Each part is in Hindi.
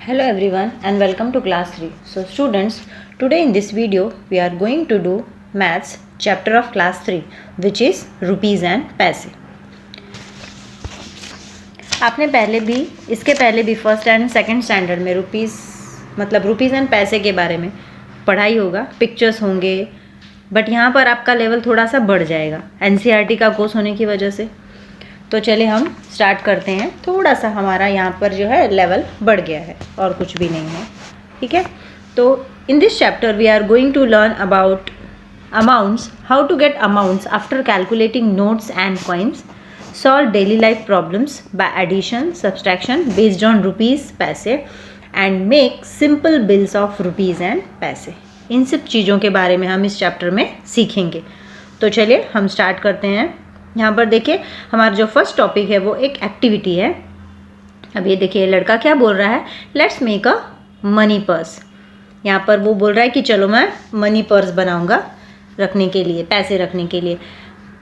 Hello everyone and welcome to class 3. So students, today in this video we are going to do maths chapter of class 3 which is rupees and पैसे. आपने इसके पहले भी फर्स्ट एंड सेकंड स्टैंडर्ड में रुपीज़ एंड पैसे के बारे में पढ़ाई होगा, पिक्चर्स होंगे, बट यहाँ पर आपका लेवल थोड़ा सा बढ़ जाएगा NCERT का कोर्स होने की वजह से. तो चलिए हम स्टार्ट करते हैं. थोड़ा सा हमारा यहाँ पर जो है लेवल बढ़ गया है और कुछ भी नहीं है, ठीक है. तो in this chapter we are going to learn about amounts, how to get amounts after calculating notes and coins, solve daily life problems by addition subtraction based on rupees paise and make simple bills of rupees and paise. इन सब चीज़ों के बारे में हम इस चैप्टर में सीखेंगे. तो चलिए हम स्टार्ट करते हैं. यहाँ पर देखिए हमारा जो फर्स्ट टॉपिक है वो एक एक्टिविटी है. अब ये देखिए लड़का क्या बोल रहा है, let's make a money purse. यहाँ पर वो बोल रहा है कि चलो मैं मनी पर्स बनाऊँगा रखने के लिए, पैसे रखने के लिए.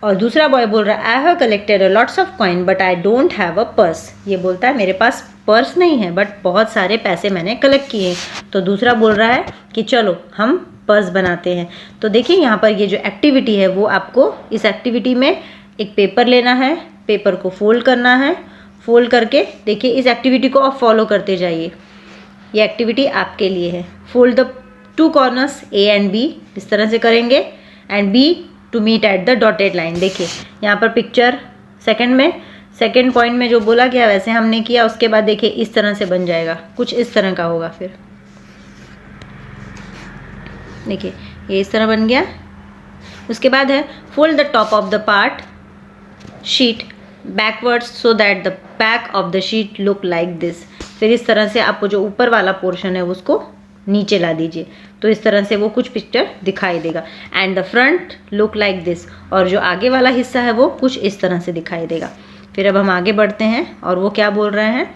और दूसरा बॉय बोल रहा है I have collected a lots of coin but I don't have a purse. ये बोलता है मेरे पास पर्स नहीं है बट बहुत सारे पैसे मैंने कलेक्ट किए हैं. तो दूसरा बोल रहा है कि चलो हम पर्स बनाते हैं. तो देखिए यहाँ पर ये जो एक्टिविटी है वो आपको इस एक्टिविटी में एक पेपर लेना है, पेपर को फोल्ड करना है. फोल्ड करके देखिए इस एक्टिविटी को आप फॉलो करते जाइए. ये एक्टिविटी आपके लिए है. Fold the two corners A and B, इस तरह से करेंगे, and B to meet at the dotted line. देखिए यहाँ पर पिक्चर सेकंड पॉइंट में जो बोला गया वैसे हमने किया. उसके बाद देखिए इस तरह से बन जाएगा, कुछ इस तरह का होगा. फिर देखिए ये इस तरह बन गया. उसके बाद है fold the top of the part sheet backwards so that the back of the sheet look like this. फिर इस तरह से आपको जो ऊपर वाला पोर्शन है उसको नीचे ला दीजिए, तो इस तरह से वो कुछ पिक्चर दिखाई देगा. And the front look like this, और जो आगे वाला हिस्सा है वो कुछ इस तरह से दिखाई देगा. फिर अब हम आगे बढ़ते हैं और वो क्या बोल रहे हैं.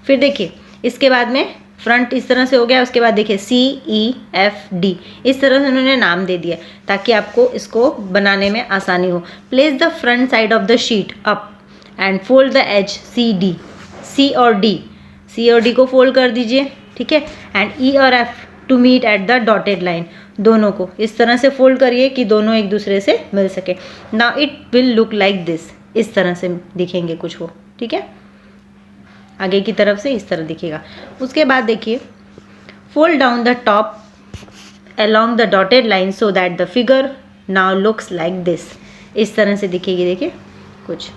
फिर देखिए इसके बाद में फ्रंट इस तरह से हो गया. उसके बाद देखिए CEFD इस तरह से उन्होंने नाम दे दिया ताकि आपको इसको बनाने में आसानी हो. Place the front side of the sheet up and fold the edge C और D को फोल्ड कर दीजिए, ठीक है. एंड E और F to meet at the dotted line, दोनों को इस तरह से फोल्ड करिए कि दोनों एक दूसरे से मिल सके. Now it will look like this, इस तरह से दिखेंगे कुछ वो, ठीक है. आगे की तरफ से इस तरह दिखेगा. उसके बाद देखिए fold down the top along the dotted line so that the figure now looks like this. इस तरह से दिखेगी, देखिए कुछ.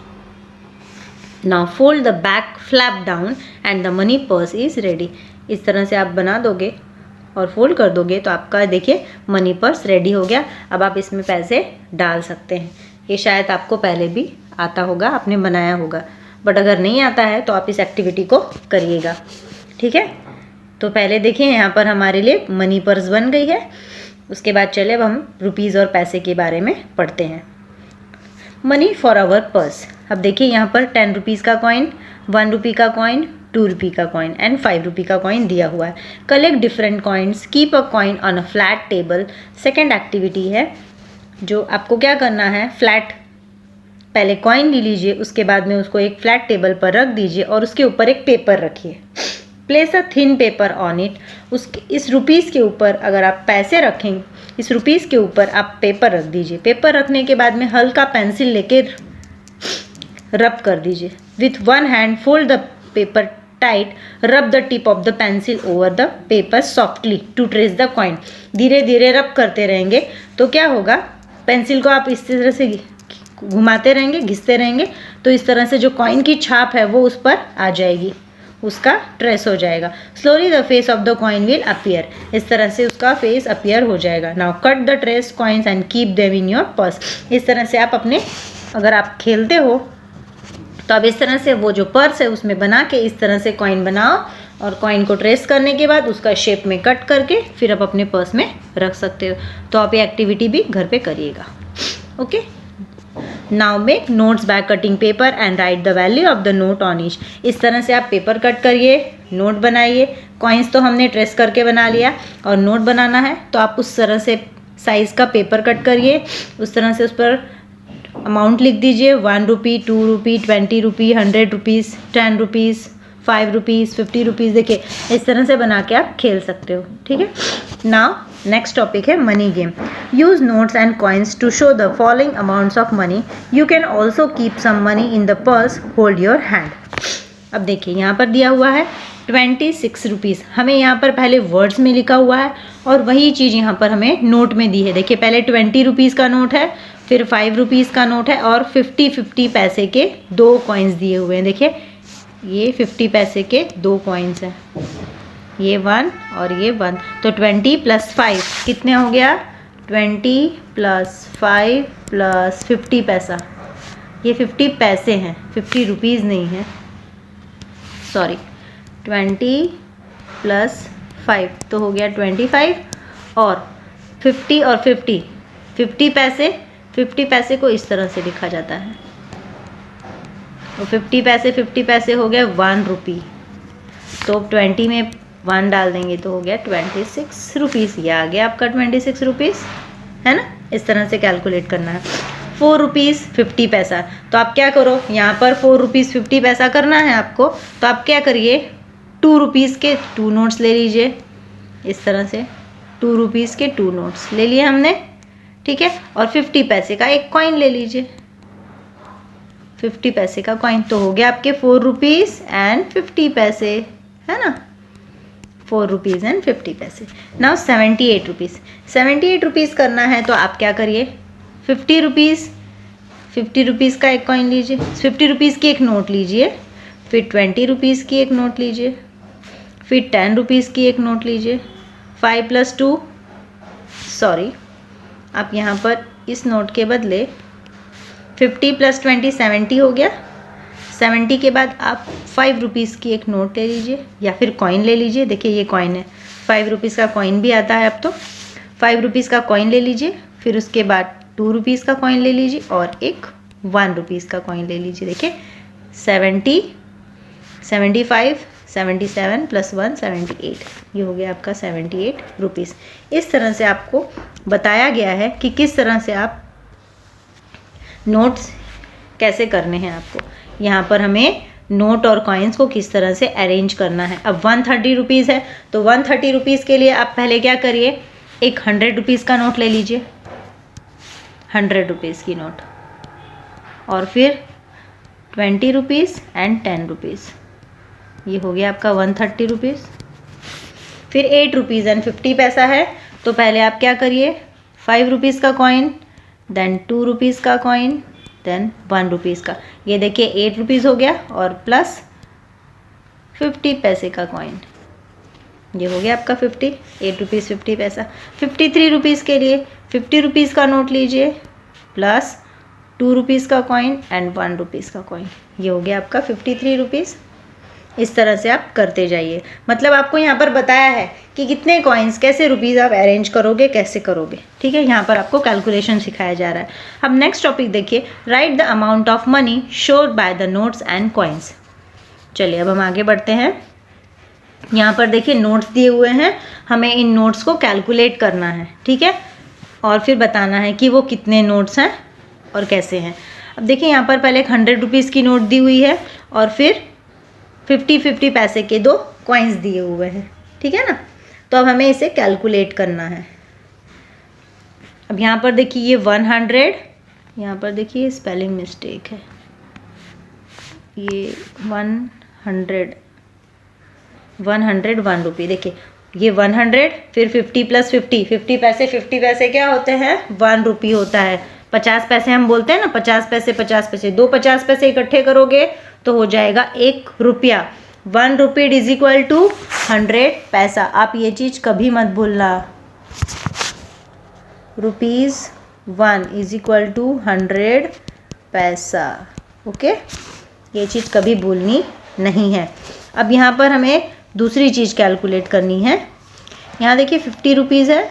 Now fold the back flap down and the money purse is ready. इस तरह से आप बना दोगे और फोल्ड कर दोगे तो आपका देखिए मनी पर्स रेडी हो गया. अब आप इसमें पैसे डाल सकते हैं. ये शायद आपको पहले भी आता होगा, आपने बनाया होगा, बट अगर नहीं आता है तो आप इस एक्टिविटी को करिएगा, ठीक है. तो पहले देखिए यहाँ पर हमारे लिए मनी पर्स बन गई है. उसके बाद चले अब हम रुपीज़ और पैसे के बारे में पढ़ते हैं. Money for our purse. अब देखिए यहाँ पर 10 रुपीज़ का कॉइन, 1 रुपी का कॉइन, 2 रुपी का कॉइन एंड 5 रुपी का कॉइन दिया हुआ है. Collect different coins, keep a coin on a flat table. Second activity है जो आपको क्या करना है, फ्लैट पहले कॉइन ले लीजिए, उसके बाद में उसको एक फ्लैट टेबल पर रख दीजिए और उसके ऊपर एक पेपर रखिए. Place a thin paper on it. इस रुपीज़ के ऊपर अगर आप पैसे रखें, इस रुपीज़ के ऊपर आप पेपर रख दीजिए. पेपर रखने के बाद में हल्का पेंसिल लेके रब कर दीजिए. With one hand fold the paper tight, rub the tip of the pencil over the paper softly to trace the coin. धीरे धीरे रब करते रहेंगे तो क्या होगा, पेंसिल को आप इस तरह से घुमाते रहेंगे, घिसते रहेंगे, तो इस तरह से जो कॉइन की छाप है वो उस पर आ जाएगी, उसका ट्रेस हो जाएगा. Slowly the face of the coin will appear. इस तरह से उसका फेस अपीयर हो जाएगा. Now cut the trace coins and keep them in your purse. इस तरह से आप अपने, अगर आप खेलते हो तो आप इस तरह से वो जो पर्स है उसमें बना के इस तरह से कॉइन बनाओ और कॉइन को ट्रेस करने के बाद उसका शेप में कट करके फिर आप अपने पर्स में रख सकते हो. तो आप ये एक्टिविटी भी घर पे करिएगा, okay. Now make notes by cutting paper and right the value of the note on each. इस तरह से आप पेपर कट करिए, नोट बनाइए. कॉइन्स तो हमने ट्रेस करके बना लिया और नोट बनाना है तो आप उस तरह से साइज़ का पेपर कट करिए. उस तरह से उस पर अमाउंट लिख दीजिए, 1 रुपी, 2 रुपी, 20 रुपी, 100 रुपीज़, 10 रुपीज़, 5 रुपीज़, 50 रुपीज़, देखिए इस तरह से बना के आप खेल सकते हो, ठीक है। नाउ नेक्स्ट टॉपिक है money game. Use notes and coins to show the following amounts of money. You can also keep some money in the purse, hold your hand. अब देखिए यहाँ पर दिया हुआ है 26 रुपीज़, हमें यहाँ पर पहले वर्ड्स में लिखा हुआ है और वही चीज़ यहाँ पर हमें नोट में दी है। देखिए पहले 20 रुपीज़ का नोट है, फिर 5 रुपीज़ का नोट है और 50 पैसे के 2 कॉइन्स दिए हुए हैं। देखिए ये 50 पैसे के 2 कॉइन्स हैं, ये 1 और ये 1, तो 20 + 5 कितने हो गया? 20 + 5 + 50 पैसा, ये 50 पैसे हैं, 50 रुपीज़ नहीं है, सॉरी। 20 + 5 तो हो गया 25 और 50 और 50 पैसे, 50 पैसे को इस तरह से लिखा जाता है, तो 50 पैसे हो गया 1 रुपी, तो 20 में 1 डाल देंगे तो हो गया 26 रुपीज़। ये आ गया आपका 26 रुपीज़, है ना। इस तरह से कैलकुलेट करना है। 4 रुपीज़ 50 पैसा, तो आप क्या करो, यहाँ पर 4 रुपीज़ 50 पैसा करना है आपको, तो आप क्या करिए 2 रुपीज़ के 2 नोट्स ले लीजिए, इस तरह से 2 रुपीज़ के 2 नोट्स ले लिए हमने, ठीक है। और 50 पैसे का एक कॉइन ले लीजिए, 50 पैसे का कॉइन, तो हो गया आपके 4 रुपीज़ एंड 50 पैसे, है ना, 4 रुपीज़ एंड 50 पैसे। नाउ 78 रुपीज़, 78 रुपीज़ करना है तो आप क्या करिए 50 रुपीज़ का एक कॉइन लीजिए, 50 रुपीज़ की एक नोट लीजिए, फिर 20 रुपीज़ की एक नोट लीजिए, फिर 10 रुपीज़ की एक नोट लीजिए। 5 + 2 सॉरी, आप यहाँ पर इस नोट के बदले 50 + 20 70 हो गया। 70 के बाद आप 5 रुपीज़ की एक नोट ले लीजिए या फिर कॉइन ले लीजिए। देखिए ये कॉइन है, 5 रुपीज़ का कॉइन भी आता है अब तो। 5 रुपीज़ का कॉइन ले लीजिए, फिर उसके बाद 2 रुपीज़ का कॉइन ले लीजिए और एक 1 रुपीज़ का कॉइन ले लीजिए। देखिए 70, 75, 77 + 1 78, ये हो गया आपका 78 रुपीज़। इस तरह से आपको बताया गया है कि किस तरह से आप नोट्स कैसे करने हैं आपको। यहाँ पर हमें नोट और कॉइन्स को किस तरह से अरेंज करना है। अब 130 रुपीज़ है, तो 130 रुपीज़ के लिए आप पहले क्या करिए, एक 100 रुपीज़ का नोट ले लीजिए, 100 रुपीज़ की नोट, और फिर 20 रुपीज़ एंड 10 रुपीज़, ये हो गया आपका 130 रुपीज़। फिर 8 रुपीज़ एंड 50 पैसा है, तो पहले आप क्या करिए 5 रुपीज़ का कॉइन, देन 2 रुपीज़ का कॉइन, देन 1 रुपीज़ का, ये देखिए 8 रुपीज़ हो गया, और प्लस 50 पैसे का कॉइन, ये हो गया आपका 50, 8 रुपीज़ 50 पैसा। 53 रुपीज़ के लिए 50 रुपीज़ का नोट लीजिए, प्लस 2 रुपीज़ का कॉइन एंड 1 रुपीज़ का कॉइन, ये हो गया आपका 53 रुपीज़। इस तरह से आप करते जाइए। मतलब आपको यहाँ पर बताया है कि कितने कॉइन्स, कैसे रुपीज़ आप अरेंज करोगे, कैसे करोगे, ठीक है। यहाँ पर आपको कैलकुलेशन सिखाया जा रहा है। अब नेक्स्ट टॉपिक देखिए, right the amount of money showed by the notes and coins. चलिए अब हम आगे बढ़ते हैं। यहाँ पर देखिए नोट्स दिए हुए हैं, हमें इन नोट्स को कैलकुलेट करना है, ठीक है, और फिर बताना है कि वो कितने नोट्स हैं और कैसे हैं। अब देखिए यहाँ पर पहले एक 100 रुपीज़ की नोट दी हुई है और फिर 50 पैसे के 2 कॉइन्स दिए हुए हैं, ठीक है ना। तो अब हमें इसे कैलकुलेट करना है। अब यहाँ पर देखिए ये 100, यहाँ पर देखिए स्पेलिंग मिस्टेक है, ये 100 1 रुपये, देखिए ये 100, फिर 50 + 50, 50 पैसे क्या होते हैं 1 रुपये होता है। 50 पैसे हम बोलते हैं ना, 50 पैसे 50 पैसे, 2 50 पैसे इकट्ठे करोगे तो हो जाएगा 1 रुपया। 1 रुपये इज इक्वल टू 100 पैसा। आप ये चीज़ कभी मत भूलना, ₹1 इज इक्वल टू 100 पैसा, ओके, ये चीज़ कभी भूलनी नहीं है। अब यहाँ पर हमें दूसरी चीज़ कैलकुलेट करनी है। यहाँ देखिए 50 रुपीज़ है,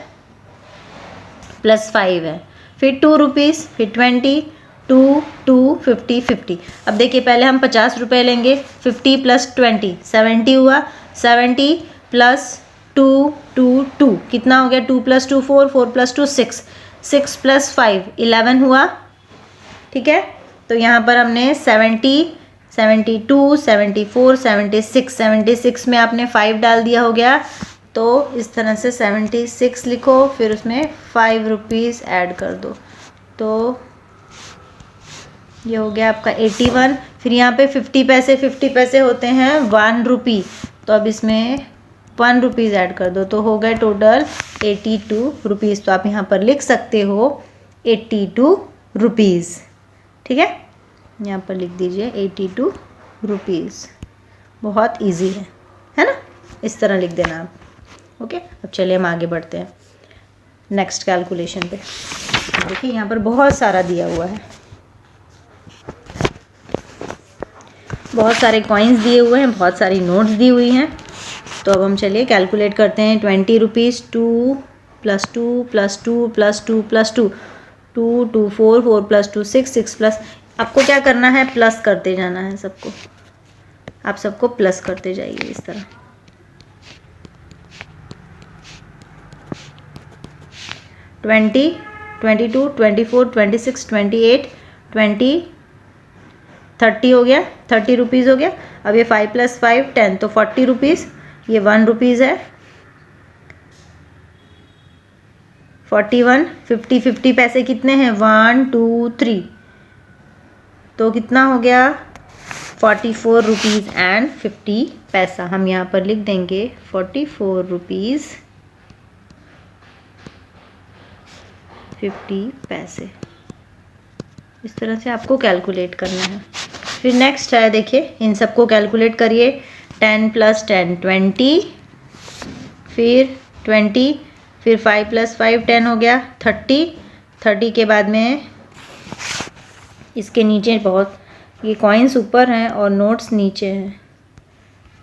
प्लस 5 है, फिर 2 रुपीज़, फिर 20, 2, 2, 50, 50। अब देखिए पहले हम 50 रुपये लेंगे, 50 + 20 70 हुआ, 70 + 2, 2, 2 कितना हो गया, 2 + 2 4, 4 + 2 6, 6 + 5 11 हुआ, ठीक है। तो यहाँ पर हमने 70 72, 74, 76, 76 में आपने 5 डाल दिया हो गया, तो इस तरह से 76 लिखो, फिर उसमें 5 रुपीज़ ऐड कर दो, तो ये हो गया आपका 81। फिर यहाँ पे 50 पैसे होते हैं 1 रुपी, तो अब इसमें 1 रुपीज़ ऐड कर दो, तो हो गए टोटल 82 रुपीज़। तो आप यहाँ पर लिख सकते हो 82 रुपीज़, ठीक है, यहाँ पर लिख दीजिए 82 रुपीज़। बहुत इजी है ना, इस तरह लिख देना आप। ओके, अब चलिए हम आगे बढ़ते हैं नेक्स्ट कैलकुलेशन पे। देखिए यहाँ पर बहुत सारा दिया हुआ है, बहुत सारे कॉइन्स दिए हुए हैं, बहुत सारी नोट्स दी हुई हैं। तो अब हम चलिए कैलकुलेट करते हैं। 20 रुपीज़, 2 + 2 + 2 + 2 + 2, 2 2 4 4 + 2 6 6 प्लस, आपको क्या करना है, प्लस करते जाना है सबको, आप सबको प्लस करते जाइए इस तरह। ट्वेंटी, 22, 24, 26, 28, 20, 30 हो गया, 30 रुपीज़ हो गया। अब ये 5 + 5 10, तो 40 रुपीज़, ये 1 रुपीज़ है। 41, 50 50 पैसे कितने हैं, 1 2 3, तो कितना हो गया 44 रुपीज़ एंड 50 पैसा। हम यहाँ पर लिख देंगे 44 रुपीज़ 50 पैसे। इस तरह से आपको कैलकुलेट करना है। फिर नेक्स्ट है, देखिए इन सबको कैलकुलेट करिए। 10 + 10 20, फिर 20, फिर 5 + 5 10 हो गया 30। 30 के बाद में इसके नीचे बहुत ये कॉइन्स ऊपर हैं और नोट्स नीचे हैं,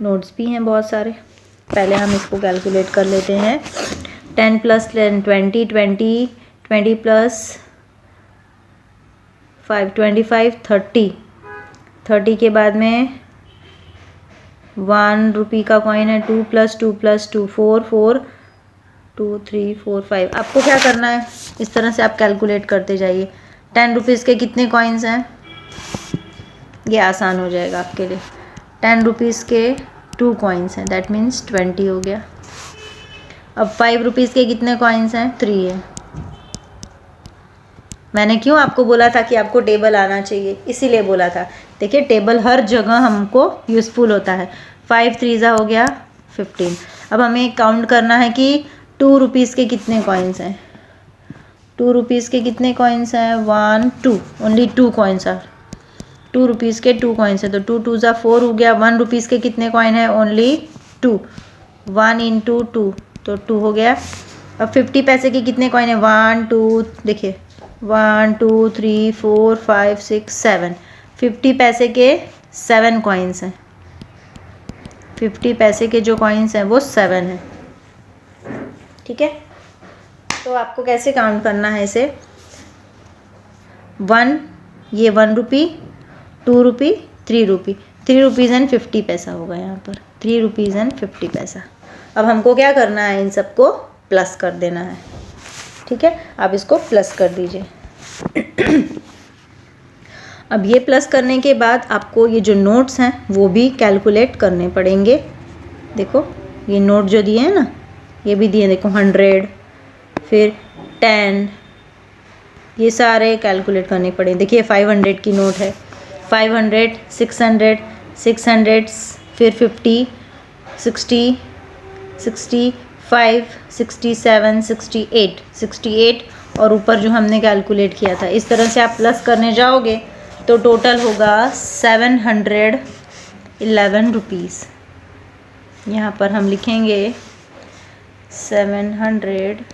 नोट्स भी हैं बहुत सारे। पहले हम इसको कैलकुलेट कर लेते हैं। 10 + 10 20, 20, 20 + 5 25, 30। 30 के बाद में 1 रुपी का कॉइन है, 2 + 2 + 2 4 4 2 3 4 5। आपको क्या करना है, इस तरह से आप कैलकुलेट करते जाइए। 10 रुपीज़ के कितने कॉइन्स हैं, ये आसान हो जाएगा आपके लिए। 10 रुपीज़ के 2 कॉइन्स हैं, दैट मीन्स 20 हो गया। अब 5 रुपीज़ के कितने कॉइन्स हैं, 3 है। मैंने क्यों आपको बोला था कि आपको टेबल आना चाहिए, इसीलिए बोला था। देखिए टेबल हर जगह हमको यूज़फुल होता है। 5 3 हो गया 15। अब हमें काउंट करना है कि 2 रुपीज़ के कितने कॉइन्स हैं। 2 रुपीज़ के कितने कॉइन्स हैं, 1 2, ओनली 2 कॉइन्स आर। 2 रुपीज़ के 2 कॉइन्स हैं, तो 2 2 4 हो गया। 1 रुपीज़ के कितने कॉइन है, ओनली 2, 1 × 2, तो 2 हो गया। अब 50 पैसे के कितने कॉइन है, 1 2, देखिए 1 2 3 4 5 6 7। 50 पैसे के 7 कॉइन्स हैं। 50 पैसे के जो कॉइन्स हैं वो 7 हैं, ठीक है। तो आपको कैसे काउंट करना है इसे, 1, ये 1 रुपी, 2 रुपी, 3 रुपी, 3 रुपीज़ एंड 50 पैसा होगा यहाँ पर, 3 रुपीज़ एंड 50 पैसा। अब हमको क्या करना है, इन सबको प्लस कर देना है, ठीक है। आप इसको प्लस कर दीजिए। अब ये प्लस करने के बाद आपको ये जो नोट्स हैं वो भी कैलकुलेट करने पड़ेंगे। देखो ये नोट जो दिए हैं ना, ये भी दिए, देखो 100, फिर 10, ये सारे कैलकुलेट करने पड़ेंगे। देखिए 500 की नोट है, 500, 600, 600, फिर 50, 60, 65, 67, 68, 68 और ऊपर जो हमने कैलकुलेट किया था। इस तरह से आप प्लस करने जाओगे तो टोटल होगा 711 रुपीज़। यहाँ पर हम लिखेंगे 700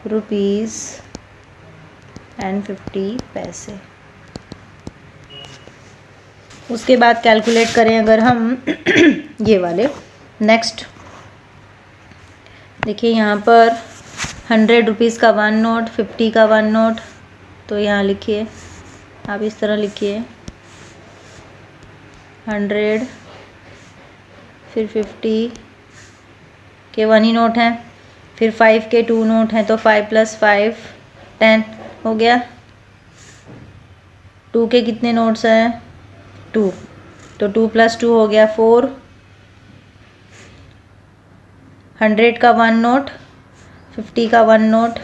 रुपीज़ एंड 50 पैसे। उसके बाद कैलकुलेट करें अगर हम ये वाले नेक्स्ट, देखिए यहाँ पर 100 रुपीज़ का 1 नोट, 50 का 1 नोट, तो यहाँ लिखिए आप इस तरह लिखिए 100, फिर 50 के 1 ही नोट हैं, फिर 5 के 2 नोट हैं, तो 5 + 5 10 हो गया। 2 के कितने नोट्स हैं, 2, तो 2 + 2 हो गया 4। 100 का 1 नोट, 50 का 1 नोट,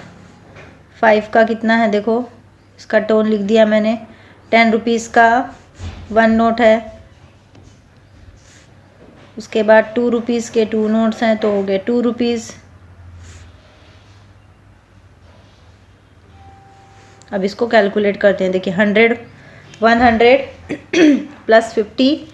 5 का कितना है देखो, इसका टोन लिख दिया मैंने। 10 रुपीज़ का 1 नोट है। उसके बाद 2 रुपीज़ के 2 नोट्स हैं, तो हो गए 2 रुपीज़। अब इसको कैलकुलेट करते हैं। देखिए 100 प्लस 50,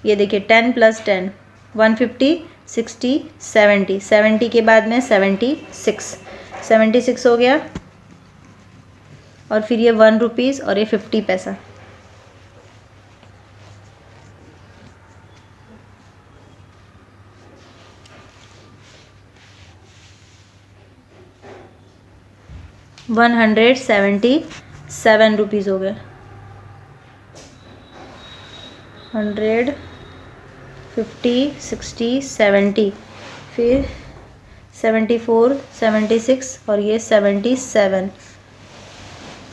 ये देखिए 10 + 10 150, 60, 70, 70 के बाद में 76 हो गया। और फिर ये 1 रुपीज़ और ये 50 पैसा। ₹177 हो गए। 100, 50, 60, 70, फिर 74, 76 और ये 77,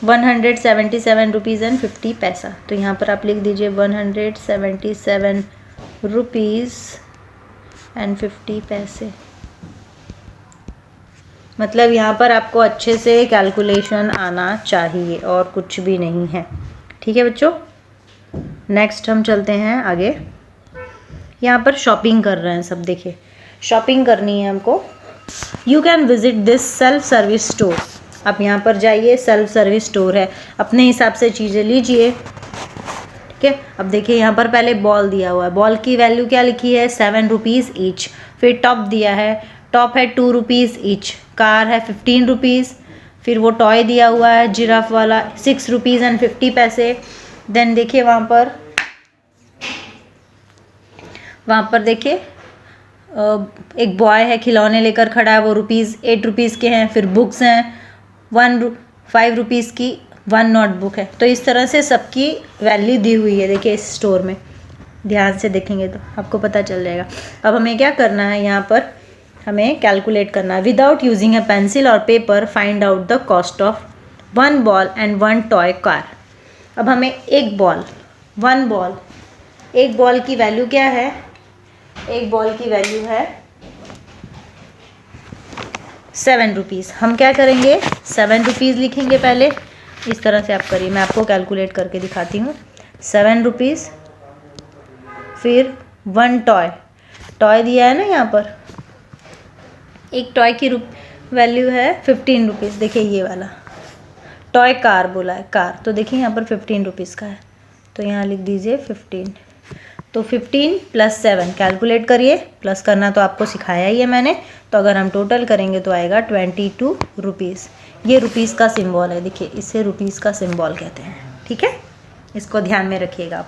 ₹177.50। तो यहाँ पर आप लिख दीजिए ₹177.50। मतलब यहाँ पर आपको अच्छे से कैलकुलेशन आना चाहिए और कुछ भी नहीं है। ठीक है बच्चों, नेक्स्ट हम चलते हैं आगे। यहाँ पर शॉपिंग कर रहे हैं सब। देखिए शॉपिंग करनी है हमको। You can visit this self service store. आप यहाँ पर जाइए, सेल्फ सर्विस स्टोर है, अपने हिसाब से चीज़ें लीजिए। ठीक है, अब देखिए यहाँ पर पहले बॉल दिया हुआ है। बॉल की वैल्यू क्या लिखी है? 7 रुपीज़ ईच। फिर टॉप दिया है, टॉप है 2 रुपीज़ ईच। कार है 15 रुपीज़। फिर वो टॉय दिया हुआ है जिराफ वाला, 6 रुपीज़ एंड 50 पैसे। देन देखिए वहाँ पर देखिए एक बॉय है, खिलौने लेकर खड़ा है, वो 8 रुपीज़ के हैं। फिर बुक्स हैं 5 रुपीज़ की 1 नोटबुक है। तो इस तरह से सबकी वैल्यू दी हुई है। देखिए इस स्टोर में ध्यान से देखेंगे तो आपको पता चल जाएगा। अब हमें क्या करना है, यहाँ पर हमें कैलकुलेट करना है। विदाउट यूजिंग अ पेंसिल और paper find out the cost of 1 ball and 1 toy car. अब हमें एक बॉल की वैल्यू क्या है? एक बॉल की वैल्यू है 7 रुपीज़। हम क्या करेंगे, 7 रुपीज़ लिखेंगे पहले। इस तरह से आप करिए, मैं आपको कैलकुलेट करके दिखाती हूँ। 7 रुपीज़, फिर 1 टॉय दिया है ना यहाँ पर। एक टॉय की वैल्यू है 15 रुपीज़। देखिए ये वाला टॉय कार बोला है, कार, तो देखिए यहाँ पर 15 रुपीज़ का है, तो यहाँ लिख दीजिए 15। तो 15 + 7 कैलकुलेट करिए। प्लस करना तो आपको सिखाया ही है मैंने। तो अगर हम टोटल करेंगे तो आएगा 22 रुपीज़। ये रुपीज़ का सिंबल है, देखिए इसे रुपीज़ का सिंबल कहते हैं। ठीक है, इसको ध्यान में रखिएगा आप।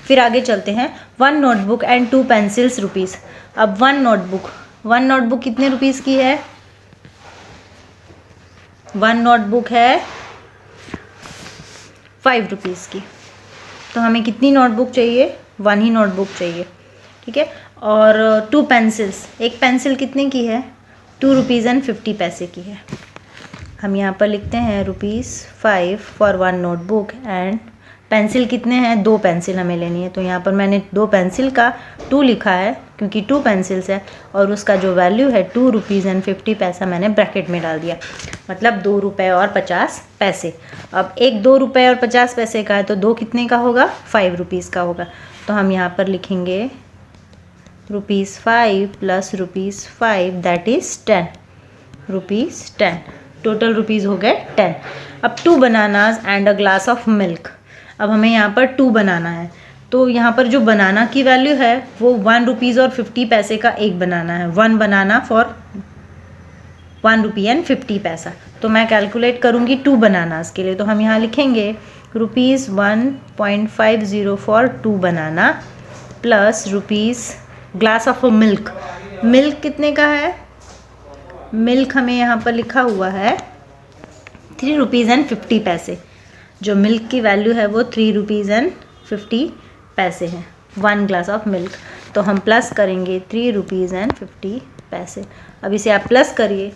फिर आगे चलते हैं। 1 नोटबुक एंड 2 पेंसिल्स रुपीज़। अब 1 नोटबुक कितने रुपीज़ की है? 1 नोटबुक है 5 रुपीज़ की। तो हमें कितनी नोटबुक चाहिए? 1 ही नोटबुक चाहिए। ठीक है, और 2 पेंसिल्स, एक पेंसिल कितने की है? 2 रुपीज़ एंड 50 पैसे की है। हम यहाँ पर लिखते हैं ₹5 फॉर 1 नोटबुक एंड पेंसिल कितने हैं? 2 पेंसिल हमें लेनी है। तो यहाँ पर मैंने 2 पेंसिल का 2 लिखा है क्योंकि 2 पेंसिल्स है, और उसका जो वैल्यू है 2 रुपीज़ एंड 50 पैसा मैंने ब्रैकेट में डाल दिया, मतलब 2 रुपये और 50 पैसे। अब एक 2 रुपये और 50 पैसे का है, तो 2 कितने का होगा? 5 रुपीज़ का होगा। तो हम यहाँ पर लिखेंगे ₹5 + ₹5 that is 10 rupees 10। Total rupees हो गए 10। अब 2 bananas and a glass of milk. अब हमें यहाँ पर 2 बनाना है, तो यहाँ पर जो बनाना की वैल्यू है वो 1 रुपीज़ और 50 पैसे का एक बनाना है। 1 बनाना फॉर 1 रुपी एंड 50 पैसा। तो मैं कैलकुलेट करूँगी 2 बनानास के लिए। तो हम यहाँ लिखेंगे ₹1.50 for 2 banana plus rupees glass of milk. Milk कितने का है? मिल्क हमें यहाँ पर लिखा हुआ है 3 रुपीज़ एंड 50 पैसे। जो मिल्क की वैल्यू है वो 3 रुपीज़ एंड 50 पैसे है, 1 ग्लास ऑफ मिल्क। तो हम प्लस करेंगे 3 रुपीज़ एंड 50 पैसे। अब इसे आप प्लस करिए।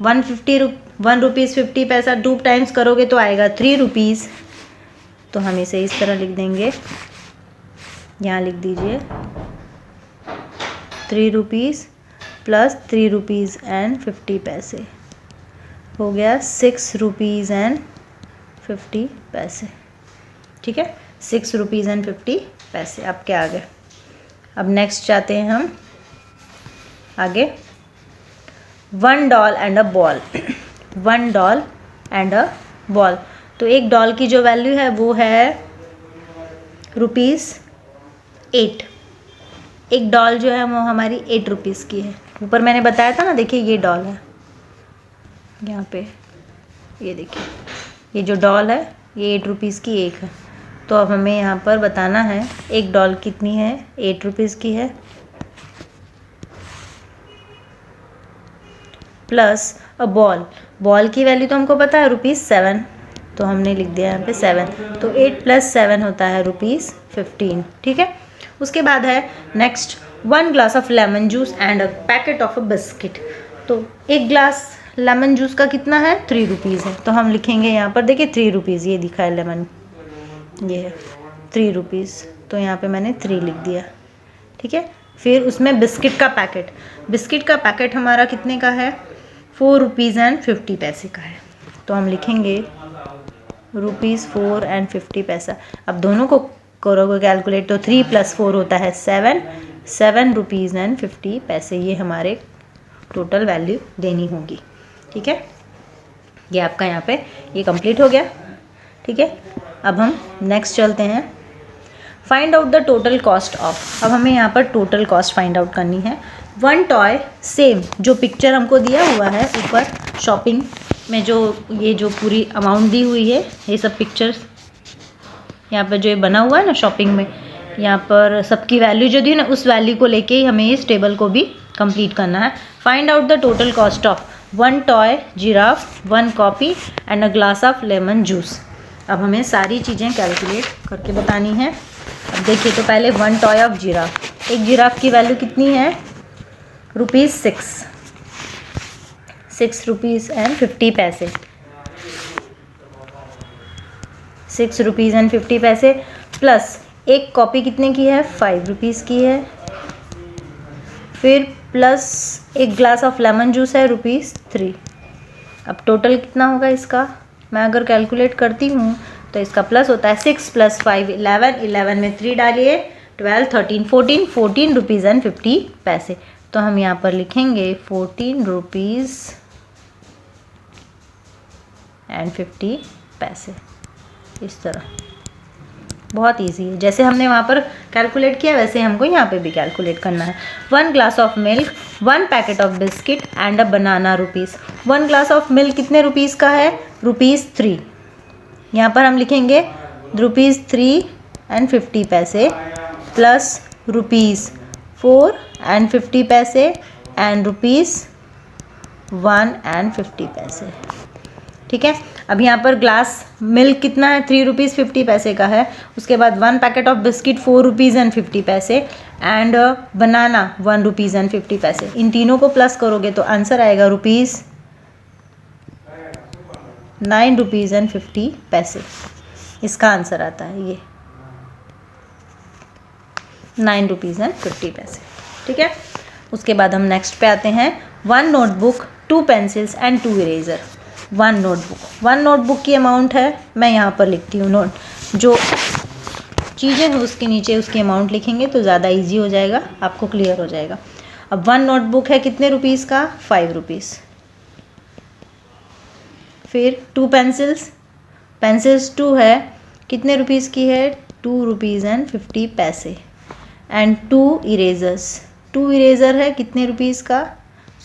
1 रुपीज़ 50 पैसा 2 टाइम्स करोगे तो आएगा 3 रुपीज़ तो हम इसे इस तरह लिख देंगे, यहाँ लिख दीजिए 3 रुपीज़ प्लस 3 रुपीज़ एंड 50 पैसे, हो गया 6 रुपीज़ एंड 50 पैसे। ठीक है, 6 रुपीज़ एंड 50 पैसे आपके आ गए। अब नेक्स्ट जाते हैं हम आगे। 1 doll and a ball. 1 doll and a ball, तो एक डॉल की जो वैल्यू है वो है ₹8। एक डॉल जो है वो हमारी 8 रुपीज़ की है। ऊपर मैंने बताया था ना, देखिए ये डॉल है, यहाँ पे ये देखिए, ये जो डॉल है ये 8 रुपीज़ की एक है। तो अब हमें यहाँ पर बताना है एक डॉल कितनी है, 8 रुपीज़ की है, प्लस अ बॉल। बॉल की वैल्यू तो हमको पता है ₹7, तो हमने लिख दिया यहाँ पे 7। तो 8 + 7 होता है ₹15। ठीक है, उसके बाद है next 1 glass of lemon juice and a packet of a biscuit. तो एक ग्लास लेमन जूस का कितना है, 3 रुपीज़ है। तो हम लिखेंगे यहाँ पर, देखिए 3 रुपीज़, ये दिखा है लेमन, ये है 3 रुपीज़, तो यहाँ पे मैंने 3 लिख दिया। ठीक है, फिर उसमें बिस्किट का पैकेट, बिस्किट का पैकेट हमारा कितने का है, 4 रुपीज़ एंड 50 पैसे का है। तो हम लिखेंगे ₹4 एंड 50 पैसा। अब दोनों को करोगे कैलकुलेट तो 3 + 4 होता है 7 रुपीज़ एंड 50 पैसे, ये हमारे टोटल वैल्यू देनी होगी। ठीक है, ये आपका यहाँ पे ये कंप्लीट हो गया। ठीक है, अब हम नेक्स्ट चलते हैं, find out the total cost of. अब हमें यहाँ पर टोटल कॉस्ट फाइंड आउट करनी है। 1 टॉय सेम, जो पिक्चर हमको दिया हुआ है ऊपर शॉपिंग में, जो ये जो पूरी अमाउंट दी हुई है, ये सब पिक्चर्स यहाँ पर जो ये बना हुआ है ना शॉपिंग में, यहाँ पर सबकी वैल्यू जो दी है ना, उस वैल्यू को लेके ही हमें इस टेबल को भी कंप्लीट करना है। Find out the total cost of 1 toy giraffe, 1 copy and a glass of lemon juice. अब हमें सारी चीज़ें कैलकुलेट करके बतानी है। अब देखिए, तो पहले 1 टॉय ऑफ जिराफ, एक जिराफ की वैल्यू कितनी है, ₹6, 6 रुपीज़ एंड 50 पैसे, 6 रुपीज़ एंड 50 पैसे, प्लस एक कॉपी कितने की है, 5 रुपीज़ की है, फिर प्लस एक ग्लास ऑफ लेमन जूस है ₹3। अब टोटल कितना होगा इसका, मैं अगर कैलकुलेट करती हूँ तो इसका प्लस होता है 6 + 5 11, 11 में 3 डालिए 12, 13, 14 रुपीज़ एंड 50 पैसे। तो हम यहाँ पर लिखेंगे 14 रुपीज़ एंड 50 पैसे, इस तरह। बहुत इजी है, जैसे हमने वहाँ पर कैलकुलेट किया वैसे हमको यहाँ पे भी कैलकुलेट करना है। 1 glass of milk, 1 packet of biscuit and a banana ₹। 1 glass of milk कितने रुपीज़ का है, ₹3। यहाँ पर हम लिखेंगे ₹3 एंड 50 पैसे, प्लस ₹4 एंड 50 पैसे एंड ₹1 एंड 50 पैसे। ठीक है, अब यहाँ पर ग्लास मिल्क कितना है, 3 रुपीज़ 50 पैसे का है। उसके बाद 1 packet of biscuit 4 rupees and 50 पैसे एंड बनाना 1 रुपीज़ एंड 50 पैसे। इन तीनों को प्लस करोगे तो आंसर आएगा ₹9 रुपीज़ एंड 50 पैसे। इसका आंसर आता है ये 9 रुपीज़ एंड 50 पैसे। ठीक है, उसके बाद हम नेक्स्ट पे आते हैं। 1 notebook, 2 pencils and 2 eraser. 1 notebook की अमाउंट है, मैं यहाँ पर लिखती हूँ नोट, जो चीज़ें हैं उसके नीचे उसकी अमाउंट लिखेंगे तो ज़्यादा इजी हो जाएगा, आपको क्लियर हो जाएगा। अब 1 नोटबुक है कितने रुपीज़ का, 5 रुपीज़। फिर 2 पेंसिल्स 2 है, कितने रुपीज़ की है, 2 रुपीज़ एंड 50 पैसे। एंड 2 इरेज़र है कितने रुपीज़ का,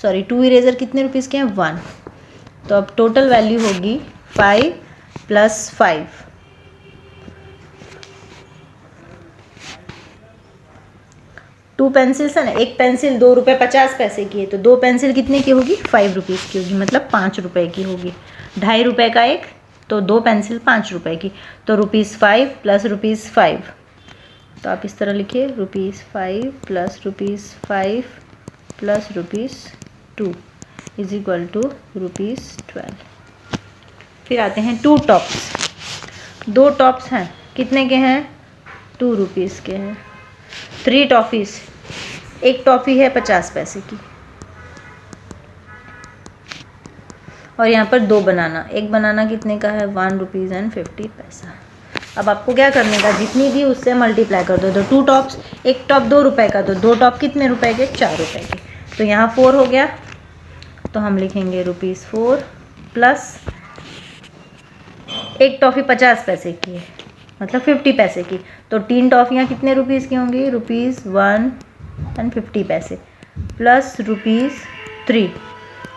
2 इरेज़र कितने रुपीज़ के हैं, 1। तो अब टोटल वैल्यू होगी 5 + 5, 2 पेंसिल्स है ना, एक पेंसिल ₹2.50 की है, तो 2 पेंसिल कितने की होगी, 5 रुपीज़ की होगी, मतलब 5 रुपये की होगी। ₹2.50 का एक, तो 2 पेंसिल 5 रुपये की, तो ₹5 + ₹5। तो आप इस तरह लिखिए ₹5 + ₹5 + ₹2 = ₹12। फिर आते हैं 2 टॉप्स। 2 टॉप्स हैं, कितने के हैं? 2 रुपीज़ के हैं। 3 टॉफ़ीज़, एक टॉफ़ी है 50 पैसे की। और यहाँ पर 2 बनाना, एक बनाना कितने का है? 1 रुपीज़ एंड 50 पैसा। अब आपको क्या करने का, जितनी दी उससे मल्टीप्लाई कर दो। तो 2 टॉप्स, एक टॉप 2 रुपए का, तो 2 टॉप कितने रुपए के? 4 रुपए के। तो यहाँ 4 हो गया, तो हम लिखेंगे ₹4 प्लस एक टॉफ़ी 50 पैसे की है, मतलब 50 पैसे की। तो 3 टॉफ़ियाँ कितने रुपीज़ की होंगी? ₹1 एंड 50 पैसे प्लस ₹3।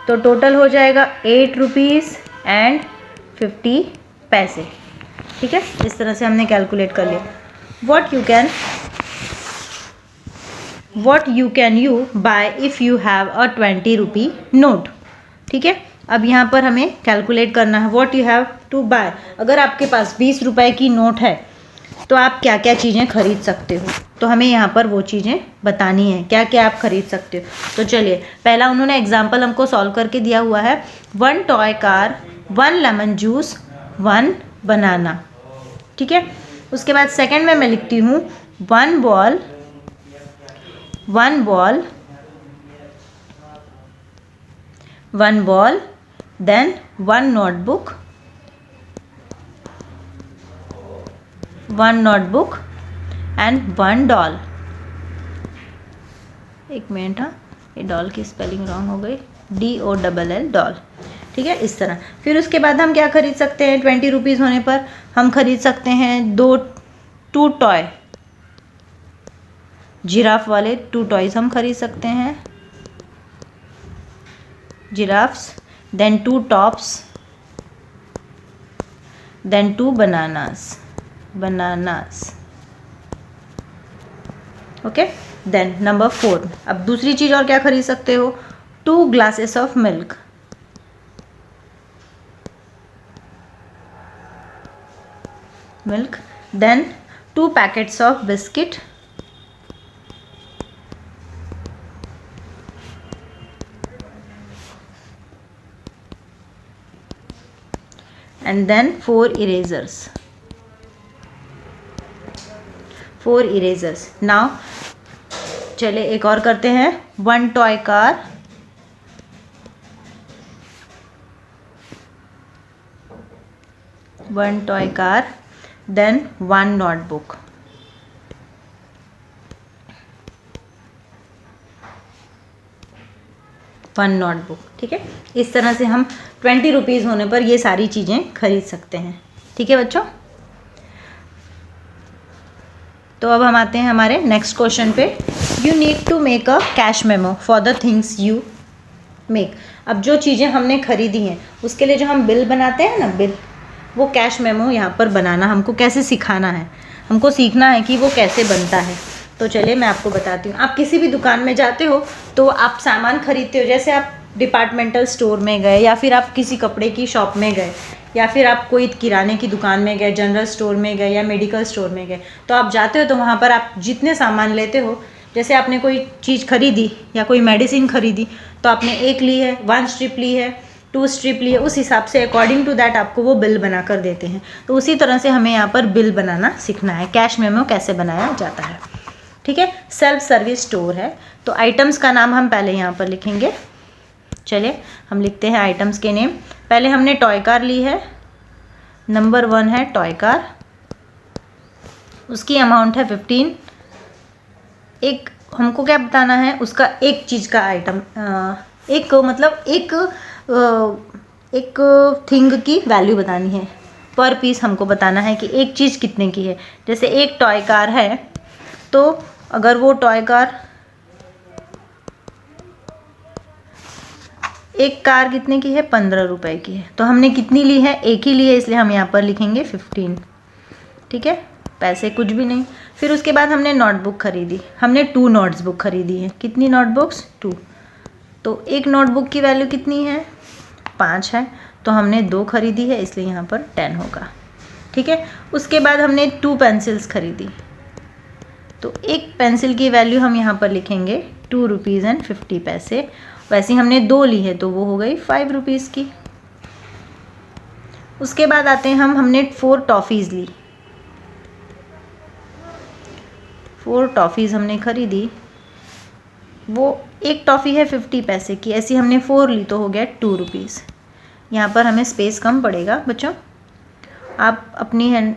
तो टोटल हो जाएगा 8 रुपीज़ एंड 50 पैसे। ठीक है, इस तरह से हमने कैलकुलेट कर लिया। what you can you buy if you have a 20 rupee note। ठीक है, अब यहाँ पर हमें कैलकुलेट करना है what you have to buy। अगर आपके पास 20 रुपए की नोट है तो आप क्या क्या चीज़ें खरीद सकते हो, तो हमें यहाँ पर वो चीज़ें बतानी है, क्या क्या आप खरीद सकते हो। तो चलिए, पहला उन्होंने एग्जाम्पल हमको सॉल्व करके दिया हुआ है, 1 टॉय कार, 1 लेमन जूस, 1 बनाना। ठीक है, उसके बाद सेकंड में मैं लिखती हूँ 1 ball, 1 ball, then 1 notebook, 1 notebook and 1 doll. एक मिनट, हाँ, ये डॉल की स्पेलिंग रॉन्ग हो गई, DOLL डॉल। ठीक है, इस तरह। फिर उसके बाद हम क्या खरीद सकते हैं? 20 रुपीज़ होने पर हम खरीद सकते हैं 2 टॉय, जिराफ वाले 2 टॉयज़ हम खरीद सकते हैं, giraffes, then 2 tops, then 2 bananas. Okay, then number 4। अब दूसरी चीज़ और क्या खरीद सकते हो? 2 glasses of milk, then 2 packets of biscuit, and then 4 erasers, 4 erasers। now चले एक और करते हैं, 1 toy car, 1 toy car, then 1 notebook, 1 notebook. ठीक है, इस तरह से हम 20 रुपीज़ होने पर ये सारी चीज़ें खरीद सकते हैं। ठीक है बच्चों, तो अब हम आते हैं हमारे नेक्स्ट क्वेश्चन पे। You need to make a cash memo for the things you make. अब जो चीज़ें हमने खरीदी हैं उसके लिए जो हम बिल बनाते हैं ना, बिल, वो कैश मेमो यहाँ पर बनाना हमको कैसे सिखाना है, हमको सीखना है कि वो कैसे बनता है। तो चलिए मैं आपको बताती हूँ। आप किसी भी दुकान में जाते हो तो आप सामान खरीदते हो, जैसे आप डिपार्टमेंटल स्टोर में गए, या फिर आप किसी कपड़े की शॉप में गए, या फिर आप कोई किराने की दुकान में गए, जनरल स्टोर में गए, या मेडिकल स्टोर में गए, तो आप जाते हो तो वहाँ पर आप जितने सामान लेते हो, जैसे आपने कोई चीज़ खरीदी या कोई मेडिसिन खरीदी तो आपने 1 ली है, 1 स्ट्रिप ली है, 2 स्ट्रिप ली है, उस हिसाब से अकॉर्डिंग टू दैट आपको वो बिल बना कर देते हैं। तो उसी तरह से हमें यहाँ पर बिल बनाना सीखना है, कैश मेमो कैसे बनाया जाता है। ठीक है, सेल्फ सर्विस स्टोर है, तो आइटम्स का नाम हम पहले यहाँ पर लिखेंगे। चलिए हम लिखते हैं आइटम्स के नेम। पहले हमने टॉय कार ली है, नंबर 1 है टॉय कार, उसकी अमाउंट है 15। एक हमको क्या बताना है, उसका एक चीज़ का आइटम, एक थिंग की वैल्यू बतानी है, पर पीस हमको बताना है कि एक चीज़ कितने की है। जैसे एक टॉय कार है तो अगर वो टॉय कार, एक कार कितने की है? 15 रुपए की है, तो हमने कितनी ली है? एक ही ली है, इसलिए हम यहाँ पर लिखेंगे 15। ठीक है, पैसे कुछ भी नहीं। फिर उसके बाद हमने नोटबुक खरीदी, हमने 2 नोटबुक खरीदी है। कितनी नोटबुक्स? 2। तो एक नोटबुक की वैल्यू कितनी है? 5 है, तो हमने 2 खरीदी है, इसलिए यहाँ पर 10 होगा। ठीक है, उसके बाद हमने 2 पेंसिल्स खरीदी, तो एक पेंसिल की वैल्यू हम यहाँ पर लिखेंगे 2 रुपीज़ एंड 50 पैसे। वैसे हमने 2 ली है तो वो हो गई 5 रुपीज़ की। उसके बाद आते हैं हमने 4 टॉफ़ीज़ ली, 4 टॉफ़ीज़ हमने ख़रीदी। वो एक टॉफ़ी है 50 पैसे की, ऐसी हमने 4 ली तो हो गया 2 रुपीज़। यहाँ पर हमें स्पेस कम पड़ेगा बच्चों, आप अपनी हैंड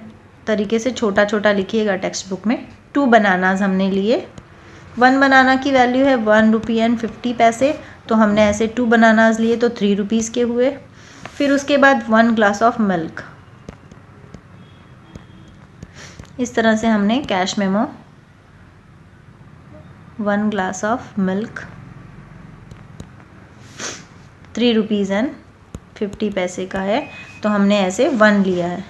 तरीके से छोटा छोटा लिखिएगा टेक्स्ट बुक में। 2 बनानाज हमने लिए, 1 बनाना की वैल्यू है 1 रुपी एंड 50 पैसे, तो हमने ऐसे 2 बनानाज लिए तो 3 रुपीज़ के हुए। फिर उसके बाद 1 ग्लास ऑफ मिल्क, इस तरह से हमने cash memo 1 glass of milk 3 rupees and 50 पैसे का है, तो हमने ऐसे 1 लिया है,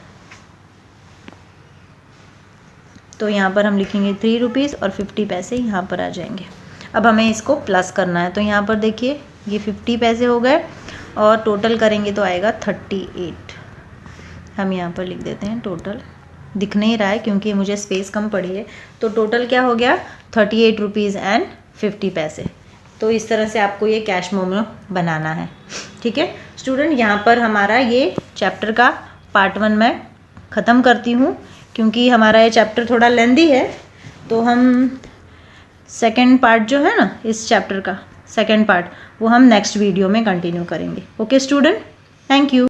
तो यहाँ पर हम लिखेंगे 3 रुपीज़ और 50 पैसे यहाँ पर आ जाएंगे। अब हमें इसको प्लस करना है, तो यहाँ पर देखिए ये 50 पैसे हो गए और टोटल करेंगे तो आएगा 38। हम यहाँ पर लिख देते हैं टोटल, दिख नहीं रहा है क्योंकि मुझे स्पेस कम पड़ी है, तो टोटल क्या हो गया 38 रुपीज़ एंड 50 पैसे। तो इस तरह से आपको ये कैश मेमो बनाना है, ठीक है स्टूडेंट। यहाँ पर हमारा ये चैप्टर का पार्ट 1 मैं ख़त्म करती हूँ, क्योंकि हमारा ये चैप्टर थोड़ा लेंदी है, तो हम सेकेंड पार्ट जो है ना इस चैप्टर का सेकेंड पार्ट, वो हम नेक्स्ट वीडियो में कंटिन्यू करेंगे। Okay student, thank you.